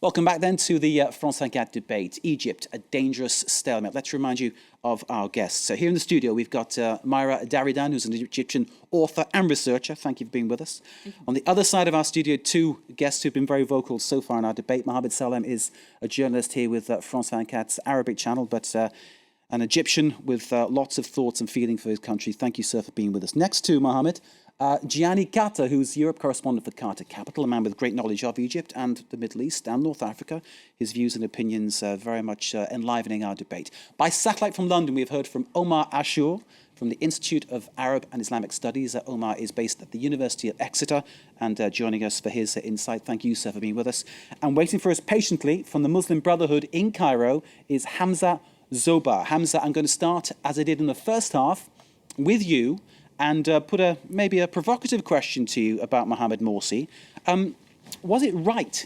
Welcome back then to the France 24 debate. Egypt, a dangerous stalemate. Let's remind you of our guests. So here in the studio, we've got Myra DARIDAN, who's an Egyptian author and researcher. Thank you for being with us. On the other side of our studio, two guests who've been very vocal so far in our debate. Mohamed SALEM is a journalist here with France 24's Arabic channel, but an Egyptian with lots of thoughts and feeling for his country. Thank you, sir, for being with us. Next to Mohamed, Gianni, who's Europe correspondent for CartaCapital, a man with great knowledge of Egypt and the Middle East and North Africa. His views and opinions very much enlivening our debate. By satellite from London, we've heard from Omar ASHOUR from the Institute of Arab and Islamic Studies. Omar is based at the University of Exeter and joining us for his insight. Thank you, sir, for being with us. And waiting for us patiently from the Muslim Brotherhood in Cairo is Hamza ZOBAA. Hamza, I'm going to start, as I did in the first half, with you and put maybe a provocative question to you about Mohamed Morsi. Was it right,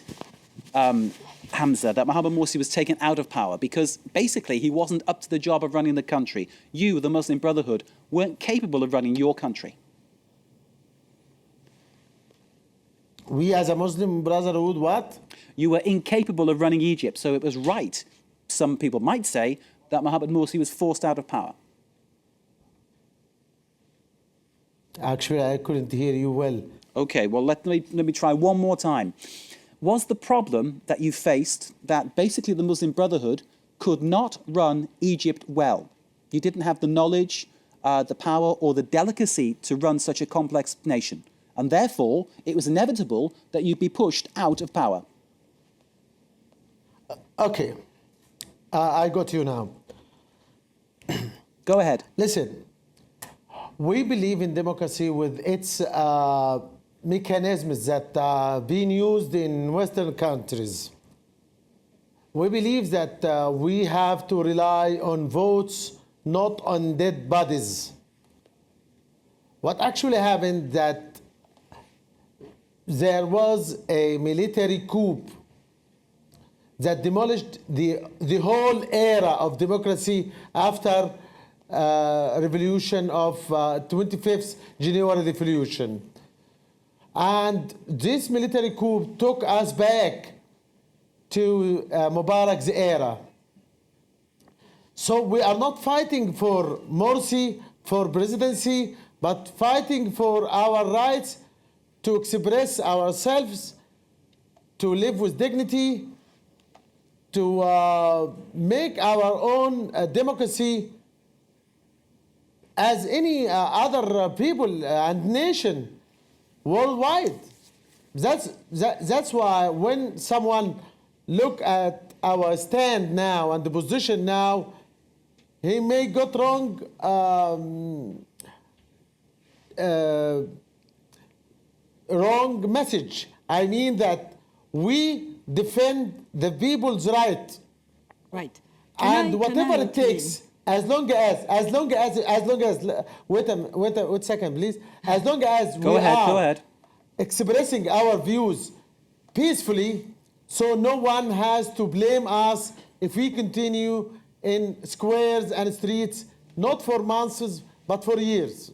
Hamza, that Mohamed Morsi was taken out of power because basically he wasn't up to the job of running the country? You, the Muslim Brotherhood, weren't capable of running your country. We as a Muslim Brotherhood, what? You were incapable of running Egypt, so it was right, some people might say, that Mohamed Morsi was forced out of power. Actually, I couldn't hear you well. Okay, well, let me try one more time. Was the problem that you faced that basically the Muslim Brotherhood could not run Egypt well? You didn't have the knowledge, the power, or the delicacy to run such a complex nation. And therefore, it was inevitable that you'd be pushed out of power. Okay, I got you now. Go ahead. Listen, we believe in democracy with its mechanisms that are being used in Western countries. We believe that we have to rely on votes, not on dead bodies. What actually happened that there was a military coup that demolished the whole era of democracy after revolution of 25th January revolution. And this military coup took us back to Mubarak's era. So we are not fighting for Morsi, for presidency, but fighting for our rights to express ourselves, to live with dignity, to make our own democracy as any other people and nation worldwide. That's why when someone look at our stand now and the position now, he may got wrong wrong message. I mean that we defend the people's right. Right. And whatever it takes, as long as, wait a second, please. As long as Go ahead. Expressing our views peacefully, so no one has to blame us if we continue in squares and streets, not for months, but for years.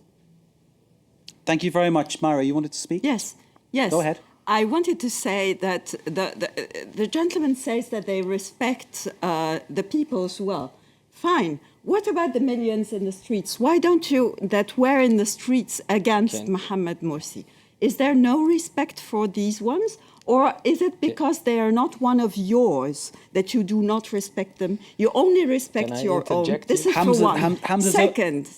Thank you very much. Myra, you wanted to speak? Yes. Go ahead. I wanted to say that the gentleman says that they respect the people's will. Fine. What about the millions in the streets? Why don't you that were in the streets against Mohamed Morsi? Is there no respect for these ones? Or is it because they are not one of yours that you do not respect them? You only respect your own. This is Hamza, for one. Second.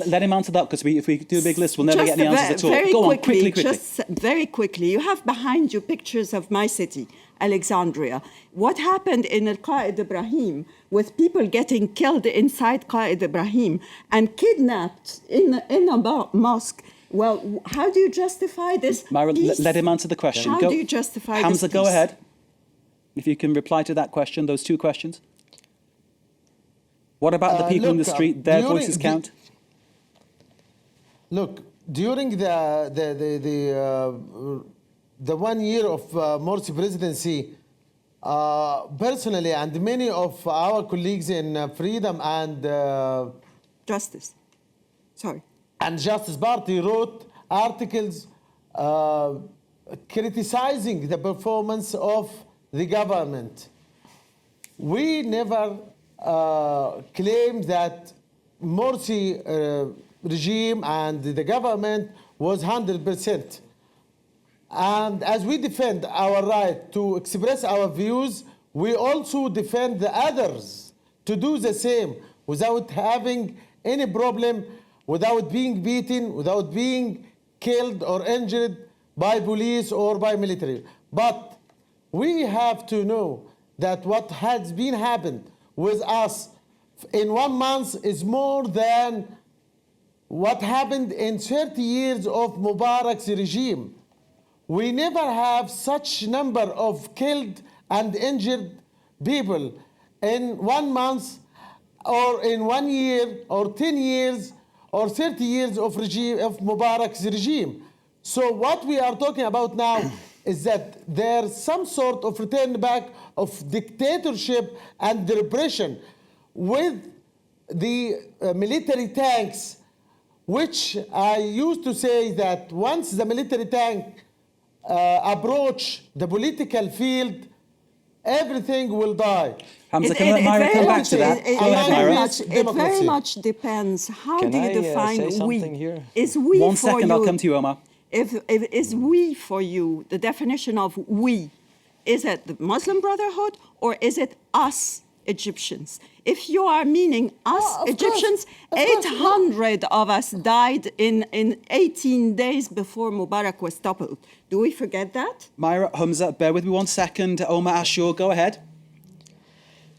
Let him answer that, because if we do a big list, we'll never get any answers at all. Very Go quickly, on, quickly. Just very quickly. You have behind you pictures of my city, Alexandria. What happened in Al-Qaeda Ibrahim with people getting killed inside Qaeda Ibrahim and kidnapped in a mosque? Well, how do you justify this? Myra, let him answer the question. How do you justify Hamza, this? go ahead. If you can reply to that question, those two questions. What about the people in the street? Their voices count? Look, during the 1 year of Morsi presidency, personally, and many of our colleagues in Freedom and Justice. Sorry. And Justice Party wrote articles criticizing the performance of the government. We never claimed that Morsi regime and the government was 100%. And as we defend our right to express our views, we also defend the others to do the same without having any problem, without being beaten, without being killed or injured by police or by military. But we have to know that what has been happened with us in 1 month is more than what happened in 30 years of Mubarak's regime. We never have such number of killed and injured people in 1 month or in 1 year or 10 years or 30 years of Mubarak's regime. So what we are talking about now is that there's some sort of return back of dictatorship and repression with the military tanks, which I used to say that once the military tank approach the political field, everything will die. Hamza, can I let Myra come back to that? Go ahead, Myra. It very much depends. How do you define say we? something here? Is we One for second, you? I'll come to you, Omar. If is we for you the definition of we? Is it the Muslim Brotherhood or is it us Egyptians? If you are meaning us Egyptians, 800 of us died in 18 days before Mubarak was toppled. Do we forget that? Myra, Hamza, bear with me 1 second. Omar, ASHOUR, go ahead.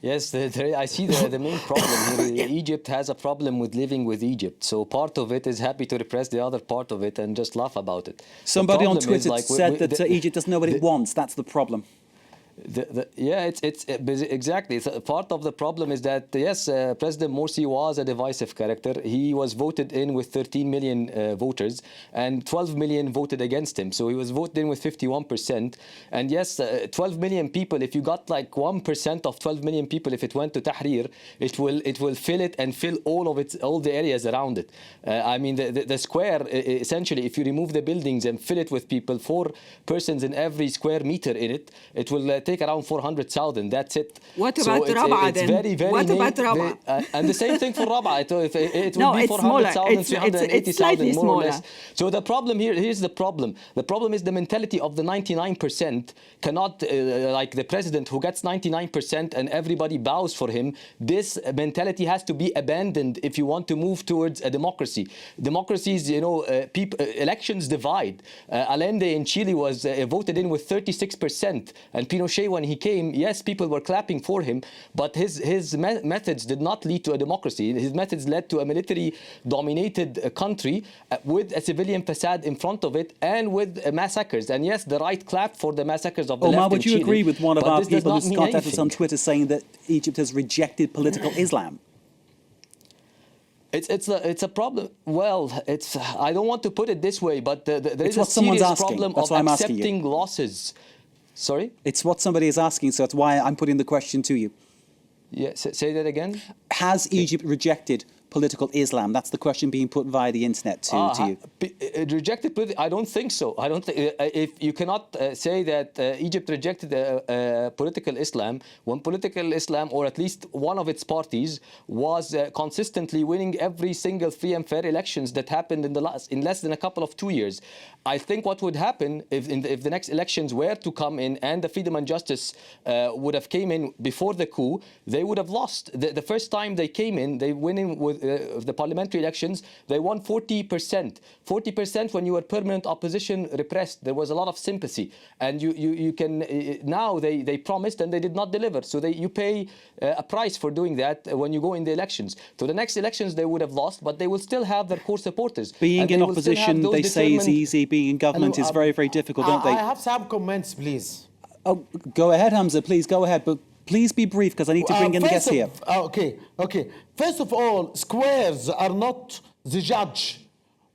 Yes, I see the main problem here. Egypt has a problem with living with Egypt. So part of it is happy to repress the other part of it and just laugh about it. Somebody on Twitter said that Egypt doesn't know what it wants. That's the problem. Yeah, it's exactly. Part of the problem is that, yes, President Morsi was a divisive character. He was voted in with 13 million voters, and 12 million voted against him. So he was voted in with 51%. And yes, 12 million people, if you got like 1% of 12 million people, if it went to Tahrir, it will fill it and fill all the areas around it. I mean, the square, essentially, if you remove the buildings and fill it with people, 4 persons in every square meter in it, it will take around 400,000. That's it. What about Rabaa then? Very, very what about Rabaa? And the same thing for Rabaa. It No, would be it's smaller. 400,000, It's 380,000, slightly more or smaller. less. So the problem here's the problem. The problem is the mentality of the 99% cannot, like the president who gets 99% and everybody bows for him. This mentality has to be abandoned if you want to move towards a democracy. Democracies, elections divide. Allende in Chile was voted in with 36%, and Pinochet, when he came, yes, people were clapping for him, but his methods did not lead to a democracy. His methods led to a military-dominated country with a civilian facade in front of it and with massacres. And yes, the right clapped for the massacres of the Omar, left would in you Chile, agree with one of our people who's contacted us on anything. Twitter saying that Egypt has rejected political Islam? It's a problem. Well, I don't want to put it this way, but there It's is a what someone's serious asking. problem That's of why I'm asking you. accepting losses. Sorry? It's what somebody is asking, so that's why I'm putting the question to you. Yeah, say that again. Has Egypt rejected political Islam? That's the question being put via the internet to you. Rejected? I don't think so. I don't think if you cannot say that Egypt rejected political Islam when political Islam, or at least one of its parties, was consistently winning every single free and fair elections that happened in less than a couple of 2 years. I think what would happen if the next elections were to come in and the freedom and justice would have came in before the coup, they would have lost. The first time they came in, they went in with the parliamentary elections, they won 40%. 40% when you were permanent opposition repressed. There was a lot of sympathy. And you can, now they promised and they did not deliver. So you pay a price for doing that when you go in the elections. So the next elections they would have lost, but they will still have their core supporters. Being in opposition, they say, is easy. Being in government is very, very difficult, don't they? I have some comments, please. Oh, go ahead, Hamza, please, go ahead. But please be brief, because I need to bring in the guests here. Okay. First of all, squares are not the judge.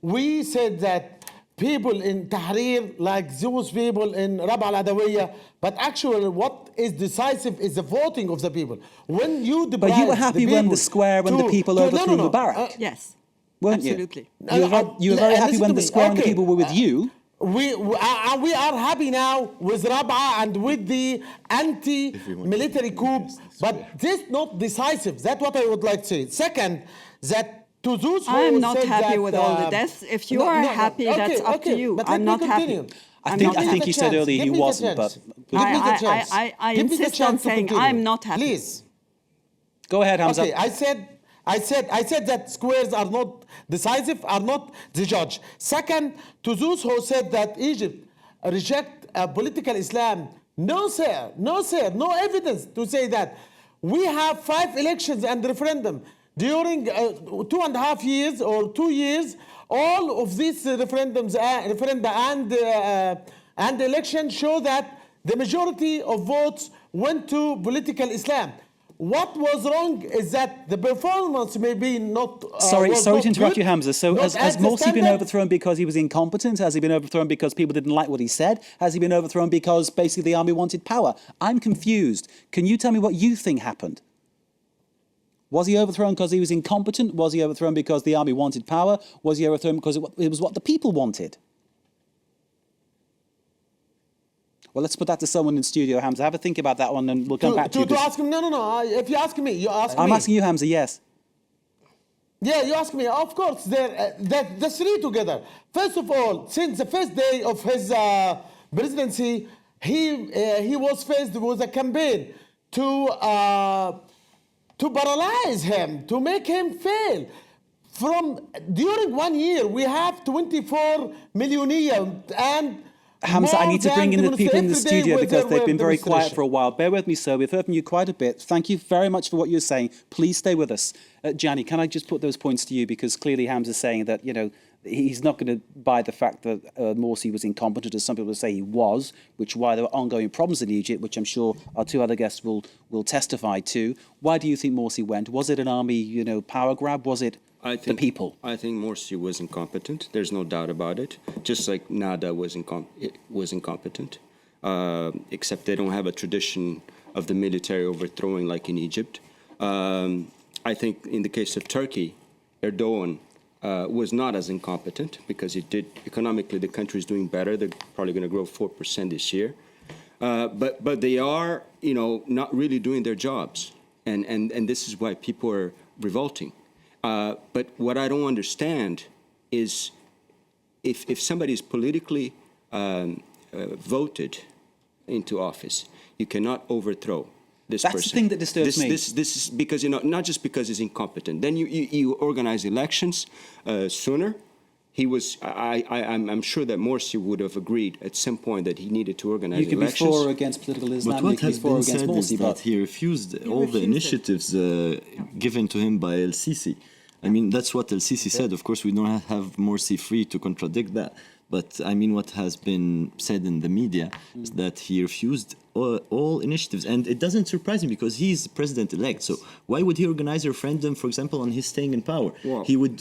We said that people in Tahrir, like those people in Rabaa al-Adawiyya, but actually what is decisive is the voting of the people. When you But you were happy when the square, when the people overthrew Mubarak. Yes, Weren't absolutely. You were very happy when the square and the people were with you. we are happy now with Rabaa and with the anti-military coup, but this not decisive. That's what I would like to say. Second, that to those who I'm not said happy that, with all the deaths. If you are happy, that's up to you. But I'm let me not continue. happy. I think he said earlier he wasn't, but I insist on saying I'm not happy. Please. go ahead, Hamza. Okay, I said that squares are not decisive, are not the judge. Second, to those who said that Egypt reject political Islam, no sir, no evidence to say that. We have 5 elections and referendum during 2.5 years or 2 years. All of these referenda and elections show that the majority of votes went to political Islam. What was wrong is that the performance may be not. Sorry to interrupt good, you, Hamza. So has Morsi been overthrown because he was incompetent? Has he been overthrown because people didn't like what he said? Has he been overthrown because basically the army wanted power? I'm confused. Can you tell me what you think happened? Was he overthrown because he was incompetent? Was he overthrown because the army wanted power? Was he overthrown because it was what the people wanted? Well, let's put that to someone in studio, Hamza. Have a think about that one, and we'll come back to you. To ask him, no. If you ask me, you ask me. I'm asking you, Hamza, yes. Yeah, you ask me. Of course, the 3 together. First of all, since the first day of his presidency, he was faced with a campaign to paralyze him, to make him fail. During 1 year, we have 24 million and Hamza, I need to bring in the people in the studio because they've been very quiet demonstration. for a while. Bear with me, sir. We've heard from you quite a bit. Thank you very much for what you're saying. Please stay with us. Gianni, can I just put those points to you? Because clearly Hamza's saying that, he's not going to buy the fact that Morsi was incompetent, as some people say he was, which is why there were ongoing problems in Egypt, which I'm sure our 2 other guests will testify to. Why do you think Morsi went? Was it an army, power grab? Was it the people? I think Morsi was incompetent. There's no doubt about it. Just like Nada was incompetent, except they don't have a tradition of the military overthrowing like in Egypt. I think in the case of Turkey, Erdogan was not as incompetent because economically the country is doing better. They're probably going to grow 4% this year. But they are, not really doing their jobs. And this is why people are revolting. But what I don't understand is if somebody is politically voted into office, you cannot overthrow this person. That's the thing that disturbs me. This is because, not just because he's incompetent. Then you organize elections sooner. I'm sure that Morsi would have agreed at some point that he needed to organize elections. You can be for or against political Islam. But what has been said Morsi, is that he refused all the initiatives given to him by El-Sisi. I mean, that's what El-Sisi said. Of course, we don't have Morsi free to contradict that. But I mean, what has been said in the media is that he refused all initiatives. And it doesn't surprise me because he's president-elect. So why would he organize a referendum, for example, on his staying in power? Wow. He would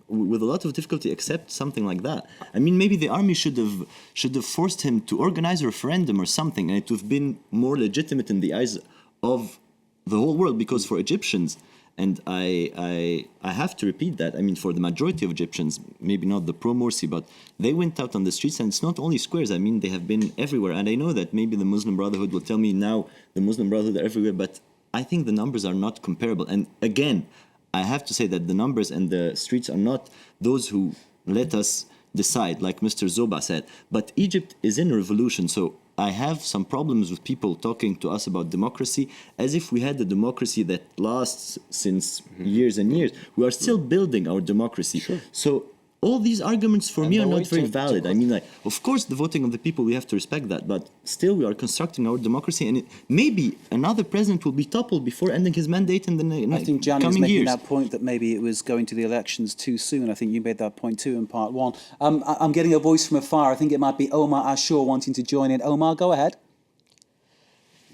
with a lot of difficulty accept something like that. I mean, maybe the army should have forced him to organize a referendum or something, and it would have been more legitimate in the eyes of the whole world. Because for Egyptians, and I have to repeat that, I mean, for the majority of Egyptians, maybe not the pro-Morsi, but they went out on the streets, and it's not only squares. I mean, they have been everywhere. And I know that maybe the Muslim Brotherhood will tell me now the Muslim Brotherhood are everywhere, but I think the numbers are not comparable. And again, I have to say that the numbers and the streets are not those who let us decide, like Mr. ZOBAA said. But Egypt is in a revolution, so I have some problems with people talking to us about democracy as if we had a democracy that lasts since years and years. We are still building our democracy. Sure. So all these arguments for me are not very valid. I mean, like, of course, the voting of the people, we have to respect that, but still we are constructing our democracy, and maybe another president will be toppled before ending his mandate in the coming years. I think Gianni was making that point that maybe it was going to the elections too soon. I think you made that point too in part one. I'm getting a voice from afar. I think it might be Omar ASHOUR wanting to join in. Omar, go ahead.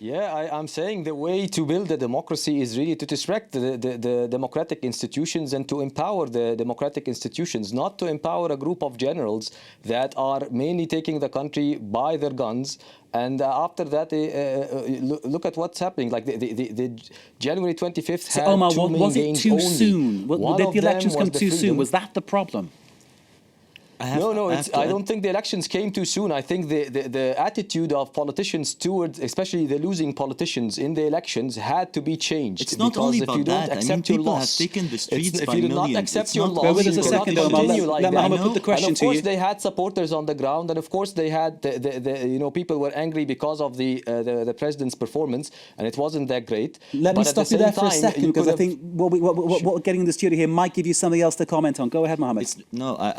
Yeah, I'm saying the way to build a democracy is really to respect the democratic institutions and to empower the democratic institutions, not to empower a group of generals that are mainly taking the country by their guns. And after that, look at what's happening. Like the January 25th so had Omar, two main was it gains too only. soon? Did the elections come too soon? Was that the problem? I don't think the elections came too soon. I think the attitude of politicians towards, especially the losing politicians in the elections, had to be changed. It's not only about that. I mean, people have taken the streets by millions. If you do not accept your loss, Bear with us you a cannot second, Omar. continue like Let that. Mohamed put the question and of to course you. they had supporters on the ground, and of course they had people were angry because of the president's performance, and it wasn't that great. Let me But at the stop you same there for a time, second, you because I could have- think what we're getting in the studio here might give you something else to comment on. Go ahead, Mohamed.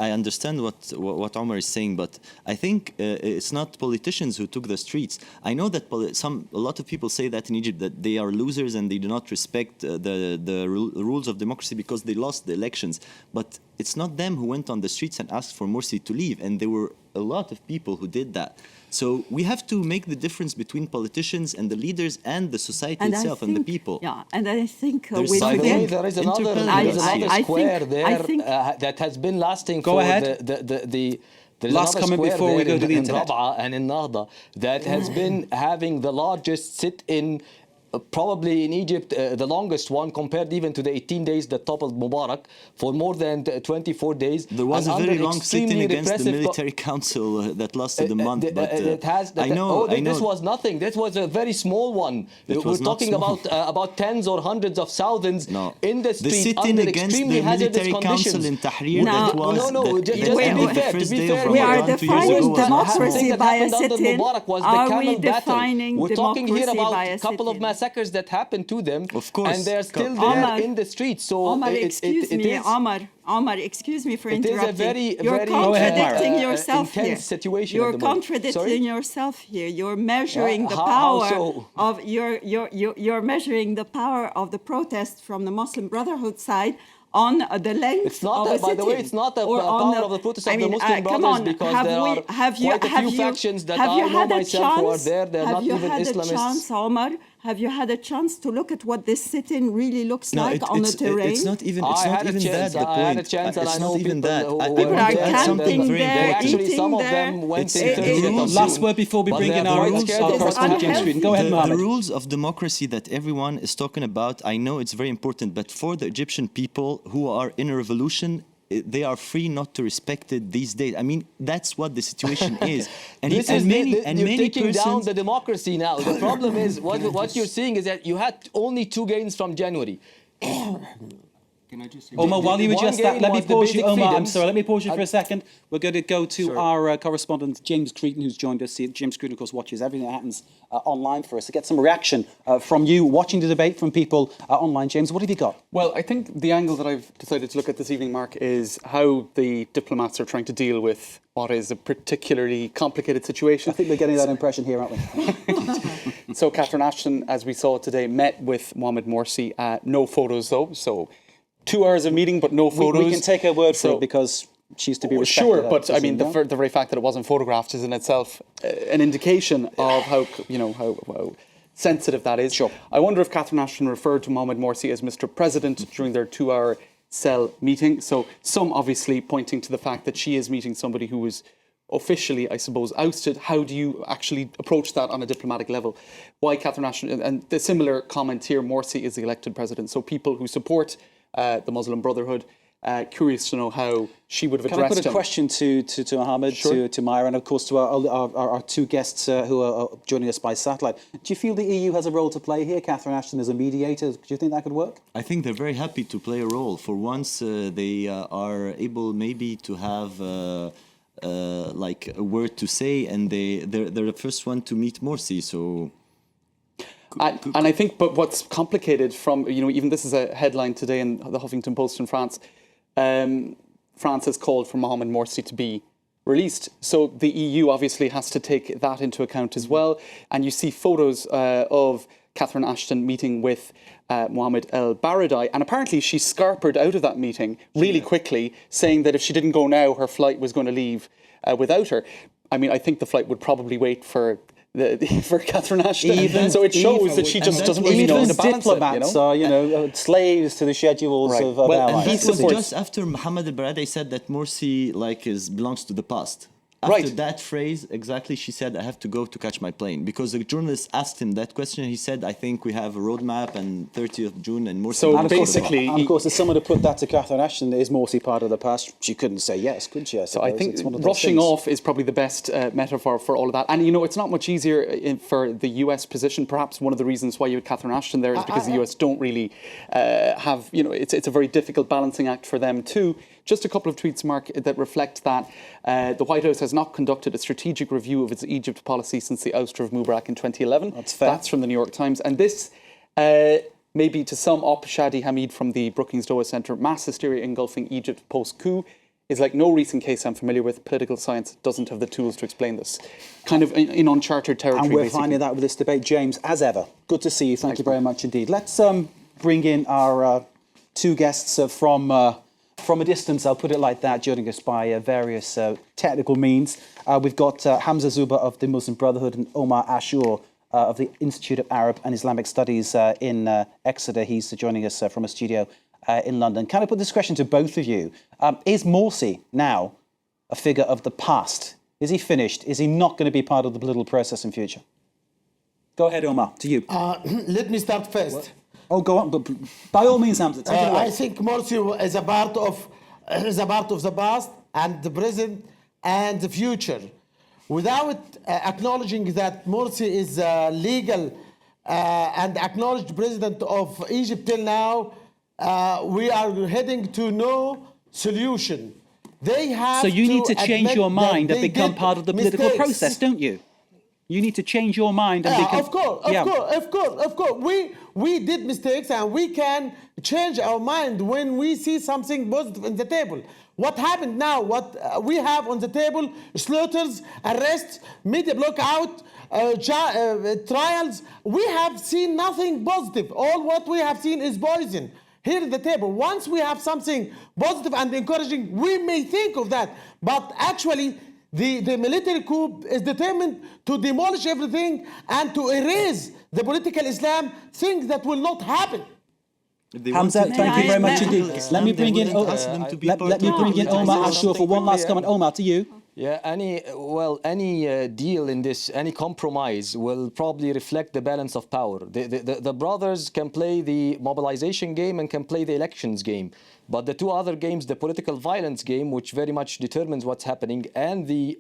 I understand what Omar is saying, but I think it's not politicians who took the streets. I know that a lot of people say that in Egypt, that they are losers and they do not respect the rules of democracy because they lost the elections. But it's not them who went on the streets and asked for Morsi to leave, and there were a lot of people who did that. So we have to make the difference between politicians and the leaders and the society itself and the people. Yeah, and I think There's we By the way, forget. there is another I square think- there I think- that has been lasting Go for ahead. there's Last another comment square before we there go to the in internet. Rabaa and in Nahda that has been having the largest sit-in probably in Egypt, the longest one, compared even to the 18 days that toppled Mubarak for more than 24 days. There was and a very under long sitting extremely against the repressive military council that lasted a month. But I oh, know. this was nothing. This was a very small one. It We're was not talking small. about tens or hundreds of thousands No. in the The street sit-in under against extremely the hazardous military council conditions. in Tahrir, No. that was No, that just ended to be the fair, first to be day fair, of We are Ramadan 2 years defining ago. democracy that by a happened under sit-in. Mubarak was the Are we camel battle. defining We're talking here democracy about by a a couple of sit-in? massacres that happened to them, Of course. and they're still Omar, there in the streets. So Omar, it excuse is- me, Omar, excuse me for It is a interrupting. very, You're very contradicting Myra, yourself here. intense situation at You're the moment. contradicting Sorry? yourself here. You're measuring the How power so? of you're measuring the power of the protest from the Muslim Brotherhood side on the length It's not, of a by the way, sit-in. it's not the Or on power of the protest of the Muslim come Brothers on, because have there we- are have you- quite a have few you- factions that have you I know had a myself who are chance- there. They're have not you even had a Islamists. chance, Omar? Have you had a chance to look at what this sit-in really looks like on the terrain? It's not even. It's I not had a even chance. that. The I point. had a chance, and It's I know not even people that. who I were People want are to add something camping very there, important. Actually, eating some of there. them went It's- into the Vietnam rules- Last soon. word before we But bring they in are our quite rules. scared Our of correspondent James unhealthy. Sweden. Go ahead, The Mohamed. rules of democracy that everyone is talking about, I know it's very important, but for the Egyptian people who are in a revolution, they are free not to respect it these days. I mean, that's what the situation is. And You're many taking down persons. the democracy now. The problem is, what you're seeing is that you had only 2 gains from January. Can I just say Omar, while you One adjust that, gain let me was the pause you. basic Omar, I'm freedoms. sorry, let me pause you for a second. We're going to go to our correspondent, James Cretan, who's joined us here. James Cretan, of course, watches everything that happens online for us. To get some reaction from you, watching the debate, from people online. James, what have you got? Well, I think the angle that I've decided to look at this evening, Mark, is how the diplomats are trying to deal with what is a particularly complicated situation. I think we're getting that impression here, aren't we? So Catherine Ashton, as we saw today, met with Mohamed Morsi. No photos, though. So 2 hours of meeting, but no photos. We can take her word for So- it because she's to be respected. Sure, but I mean, presume, the very fact that it wasn't photographed is in itself an indication of how sensitive that is. Sure. I wonder if Catherine Ashton referred to Mohamed Morsi as Mr. President during their 2-hour cell meeting. So some obviously pointing to the fact that she is meeting somebody who was officially, I suppose, ousted. How do you actually approach that on a diplomatic level? Why Catherine Ashton? And the similar comment here, Morsi is the elected president. So people who support the Muslim Brotherhood, curious to know how she would have Can I addressed put a him. question to Mohamed, Sure. to Myra, and of course to our 2 guests who are joining us by satellite? Do you feel the EU has a role to play here? Catherine Ashton is a mediator. Do you think that could work? I think they're very happy to play a role. For once, they are able maybe to have like a word to say, and they're the first one to meet Morsi. So. And I think, but what's complicated from, even this is a headline today in the Huffington Post in France. France has called for Mohamed Morsi to be released. So the EU obviously has to take that into account as well. And you see photos of Catherine Ashton meeting with Mohamed Baradei. And apparently she scarpered out of that meeting really quickly, saying that if she didn't go now, her flight was going to leave without her. I mean, I think the flight would probably wait for Catherine Ashton. So it shows that she just doesn't really know how to balance diplomats it. are, slaves to the schedules Right. of Well, allies. And he this was supports- just after Mohamed Baradei said that Morsi belongs to the past. after that phrase, exactly, she said, I have to go to catch my plane. Because the journalist asked him that question, he said, I think we have a roadmap and 30th of June and Morsi. So And of course- basically, and of course, if someone had put that to Catherine Ashton, is Morsi part of the past? She couldn't say yes, could she? So I think rushing off is probably the best metaphor for all of that. And, you know, it's not much easier for the US position. Perhaps one of the reasons why you had Catherine Ashton there is because the US don't really have, you know, it's a very difficult balancing act for them too. Just a couple of tweets, Mark, that reflect that the White House has not conducted a strategic review of its Egypt policy since the ouster of Mubarak in 2011. That's fair. That's from the New York Times. And this, maybe to sum up Shadi Hamid from the Brookings Doha Centre, mass hysteria engulfing Egypt post-coup is like no recent case I'm familiar with. Political science doesn't have the tools to explain this. Kind of in uncharted territory, And we're basically. finding that with this debate. James, as ever, good to see you. Thank you very much indeed. Let's bring in our two guests from a distance, I'll put it like that, joining us by various technical means. We've got Hamza ZOBAA of the Muslim Brotherhood and Omar ASHOUR of the Institute of Arab and Islamic Studies in Exeter. He's joining us from a studio in London. Can I put this question to both of you? Is Morsi now a figure of the past? Is he finished? Is he not going to be part of the political process in future? Go ahead, Omar, to you. Let me start first. Oh, go on, but by all means, Hamza, take it away. I think Morsi is a part of the past and the present and the future. Without acknowledging that Morsi is legal and acknowledged president of Egypt till now, we are heading to no solution. They have So you need to change admit your mind that and they become did part of the political mistakes. process, don't you? You need to change your mind and become... Of course. We did mistakes and we can change our mind when we see something positive on the table. What happened now, what we have on the table, slaughters, arrests, media blockout, trials, we have seen nothing positive. All what we have seen is poison here at the table. Once we have something positive and encouraging, we may think of that. But actually, the military coup is determined to demolish everything and to erase the political Islam, things that will not happen. Hamza, thank you very much indeed. Let me bring in Omar ASHOUR for one last comment. Omar, to you. Yeah, any deal in this, any compromise will probably reflect the balance of power. The brothers can play the mobilization game and can play the elections game. But the two other games, the political violence game, which very much determines what's happening, and the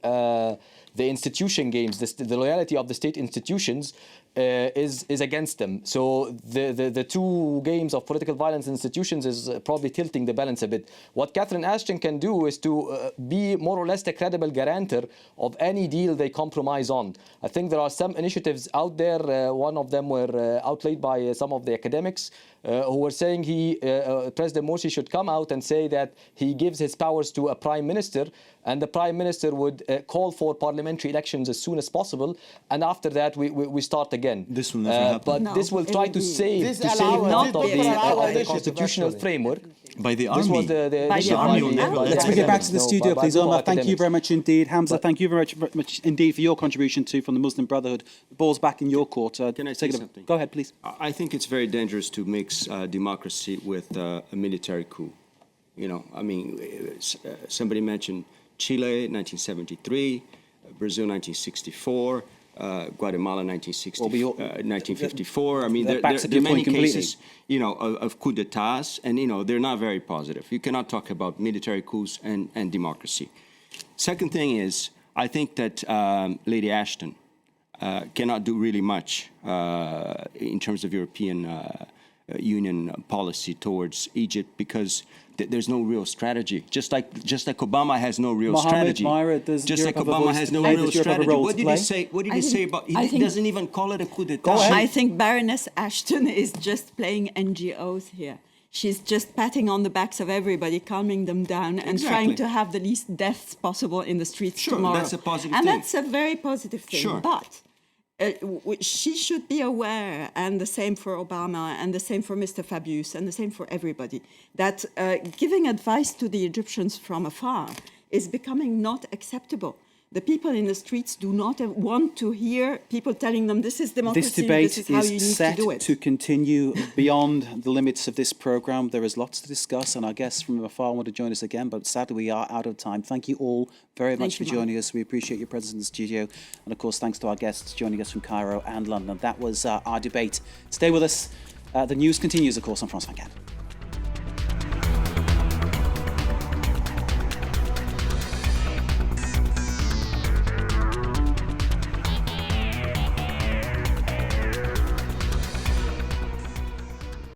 institution games, the loyalty of the state institutions, is against them. So the two games of political violence institutions is probably tilting the balance a bit. What Catherine Ashton can do is to be more or less the credible guarantor of any deal they compromise on. I think there are some initiatives out there. One of them were outlaid by some of the academics who were saying President Morsi should come out and say that he gives his powers to a prime minister, and the prime minister would call for parliamentary elections as soon as possible, and after that we start again. This will never happen. But this will try to save out of the constitutional framework. By the army. This was the army will never let Let's bring it back to the studio, please. Omar, thank you very much indeed. Hamza, thank you very much indeed for your contribution too from the Muslim Brotherhood. The ball's back in your court. Can I say something? Go ahead, please. I think it's very dangerous to mix democracy with a military coup. You know, I mean, somebody mentioned Chile, 1973, Brazil, 1964, Guatemala, 1954. I mean, there are many cases, you know, of coup d'etats, and, you know, they're not very positive. You cannot talk about military coups and democracy. Second thing is, I think that Lady Ashton cannot do really much in terms of European Union policy towards Egypt because there's no real strategy. Just like Obama has no real strategy. Myra, does just Europe like have a Obama voice has to no play? real Does Europe have a strategy. role What to did play? he say? What did he say about? He doesn't even call it a coup d'etat. I think Baroness Ashton is just playing NGOs here. She's just patting on the backs of everybody, calming them down, and trying to have the least deaths possible in the streets tomorrow. That's a positive and thing. That's a very positive thing. Sure. But she should be aware, and the same for Obama, and the same for Mr. Fabius, and the same for everybody, that giving advice to the Egyptians from afar is becoming not acceptable. The people in the streets do not want to hear people telling them this is democracy, This debate this is how you need set to do it. to continue beyond the limits of this programme. There is lots to discuss, and our guests from afar want to join us again, but sadly we are out of time. Thank you all very much for joining us. We appreciate your presence in the studio. And of course, thanks to our guests joining us from Cairo and London. That was our debate. Stay with us. The news continues, of course, on France 24.